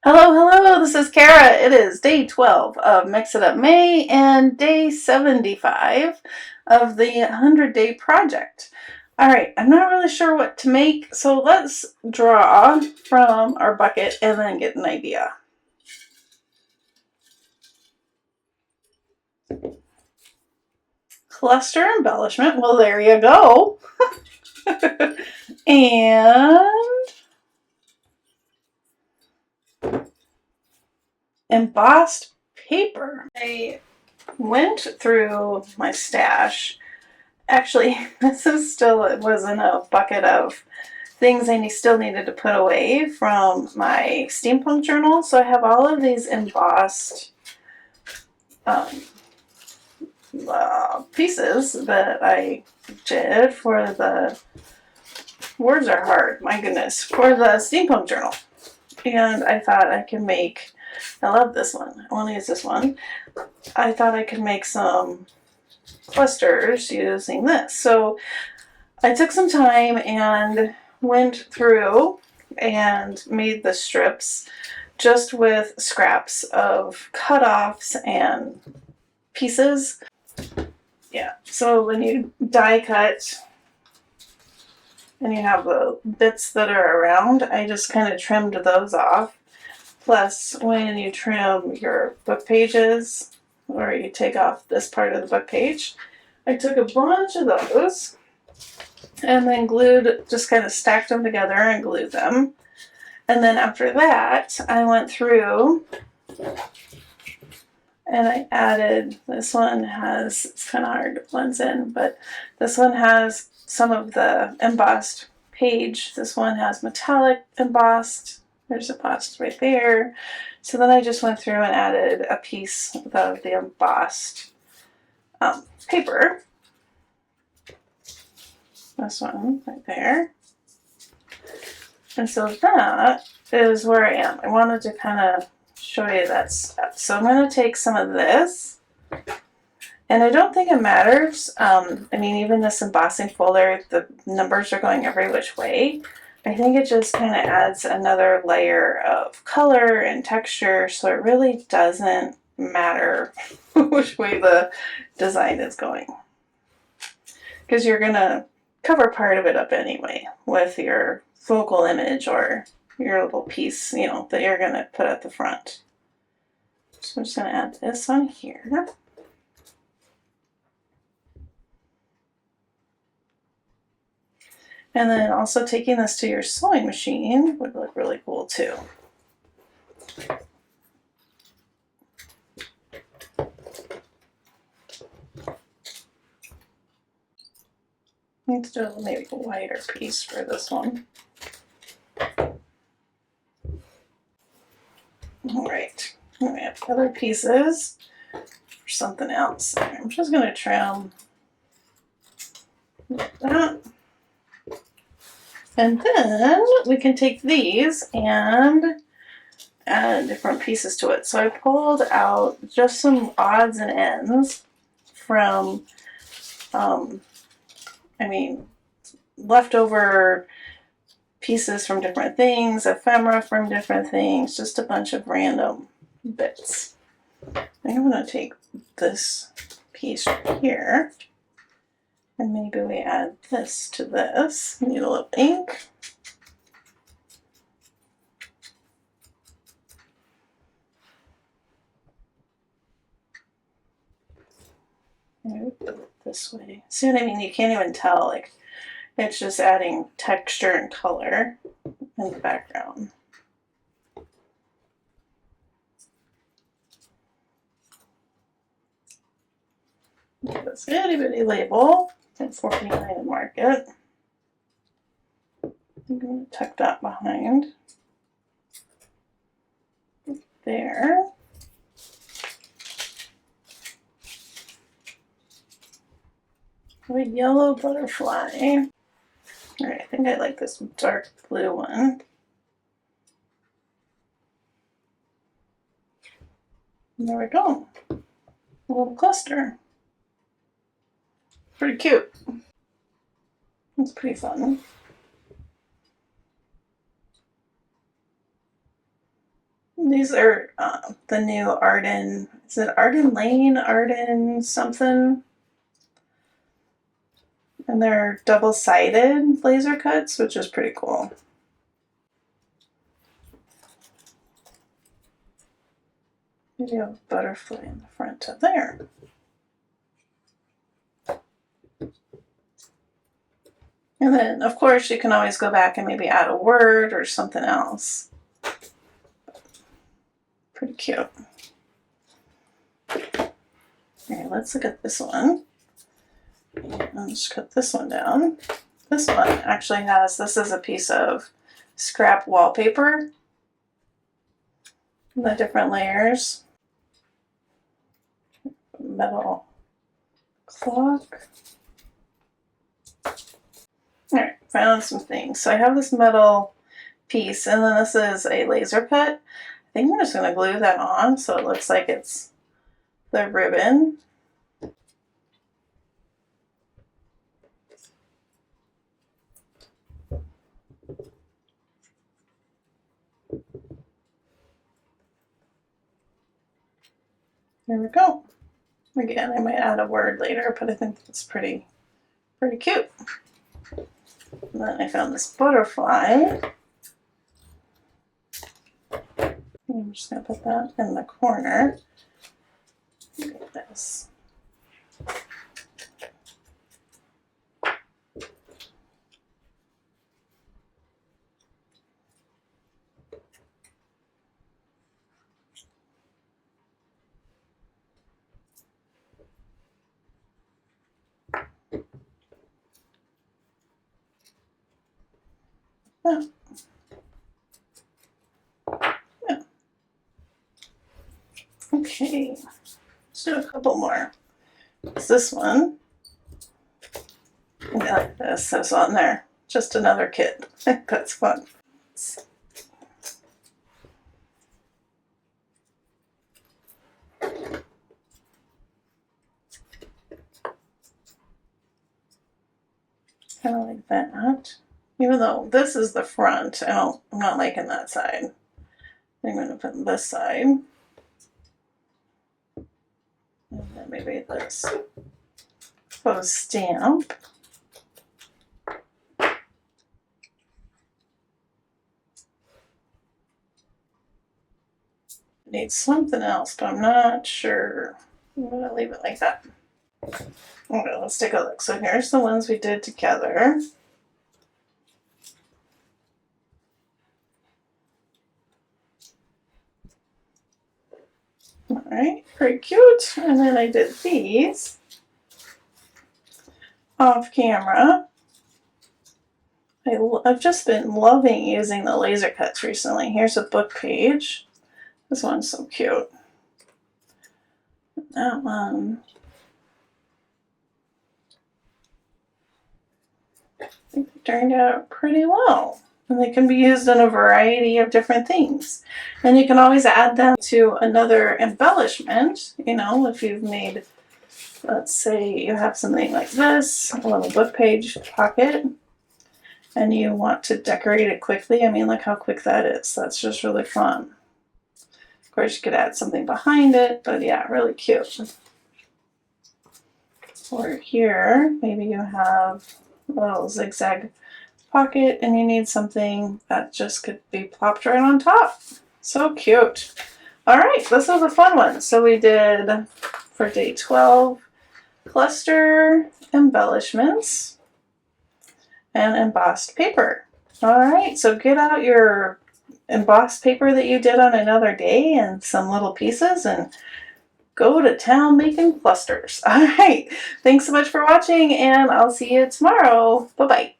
Hello, hello, this is Cara. It is day 12 of Mix It Up May and day 75 of the 100-day project. All right, I'm not really sure what to make, so let's draw from our bucket and then get an idea. Cluster embellishment, well, there you go. And embossed paper. I went through my stash. Actually, this is still, it was in a bucket of things I still needed to put away from my steampunk journal. So I have all of these embossed pieces that I did for the, words are hard, my goodness, for the steampunk journal. And I thought I could make, I love this one, I want to use this one. I thought I could make some clusters using this. So I took some time and went through and made the strips just with scraps of cutoffs and pieces. Yeah, so when you die cut and you have the bits that are around, I just kind of trimmed those off. Plus, when you trim your book pages, or you take off this part of the book page, I took a bunch of those and then glued, just kind of stacked them together and glued them. And then after that, I went through and I added, this one has, it's kind of hard to blend in, but this one has some of the embossed page. This one has metallic embossed. There's embossed right there. So then I just went through and added a piece of the embossed paper. This one right there. And so that is where I am. I wanted to kind of show you that step. So I'm going to take some of this, and I don't think it matters. I mean, even this embossing folder, the numbers are going every which way. I think it just kind of adds another layer of color and texture, so it really doesn't matter which way the design is going, because you're going to cover part of it up anyway with your focal image or your little piece, you know, that you're going to put at the front. So I'm just going to add this on here. And then also taking this to your sewing machine would look really cool too. Need to do maybe a wider piece for this one. Alright, we have other pieces for something else. I'm just going to trim that. And then we can take these and add different pieces to it. So I pulled out just some odds and ends from, leftover pieces from different things, ephemera from different things, just a bunch of random bits. I'm going to take this piece right here, and maybe we add this to this. Need a little ink. Maybe put it this way. See what I mean? You can't even tell, like, it's just adding texture and color in the background. Get this itty bitty label at $49 at Market. I'm going to tuck that behind there. A yellow butterfly. Alright, I think I like this dark blue one. And there we go. A little cluster. Pretty cute. It's pretty fun. These are the new Arden, is it Arden Lane, Arden something? And they're double-sided laser cuts, which is pretty cool. Maybe a butterfly in the front of there. And then, of course, you can always go back and maybe add a word or something else. Pretty cute. Okay, let's look at this one. I'll just cut this one down. This one actually has, this is a piece of scrap wallpaper. The different layers. Metal clock. Alright, found some things. So I have this metal piece, and then this is a laser cut. I think I'm just going to glue that on so it looks like it's the ribbon. There we go. Again, I might add a word later, but I think that's pretty cute. And then I found this butterfly. I'm just going to put that in the corner. Look at this. Yeah. Yeah. Okay, let's do a couple more. It's this one. I like this. There's on there. Just another kit. That's fun. Kind of like that. Even though this is the front, I'm not liking that side. I'm going to put this side. And then maybe this faux stamp. Needs something else, but I'm not sure. I'm going to leave it like that. Okay, let's take a look. So here's the ones we did together. Alright, pretty cute. And then I did these off camera. I've just been loving using the laser cuts recently. Here's a book page. This one's so cute. That one, I think they turned out pretty well. And they can be used in a variety of different things. And you can always add them to another embellishment. You know, if you've made, let's say you have something like this, a little book page pocket, and you want to decorate it quickly. I mean, look how quick that is. That's just really fun. Of course, you could add something behind it, but yeah, really cute. Or here, maybe you have a little zigzag pocket and you need something that just could be plopped right on top. So cute. All right, this was a fun one. So we did, for day 12, cluster embellishments and embossed paper. All right, so get out your embossed paper that you did on another day and some little pieces and go to town making clusters. All right, thanks so much for watching, and I'll see you tomorrow. Bye-bye.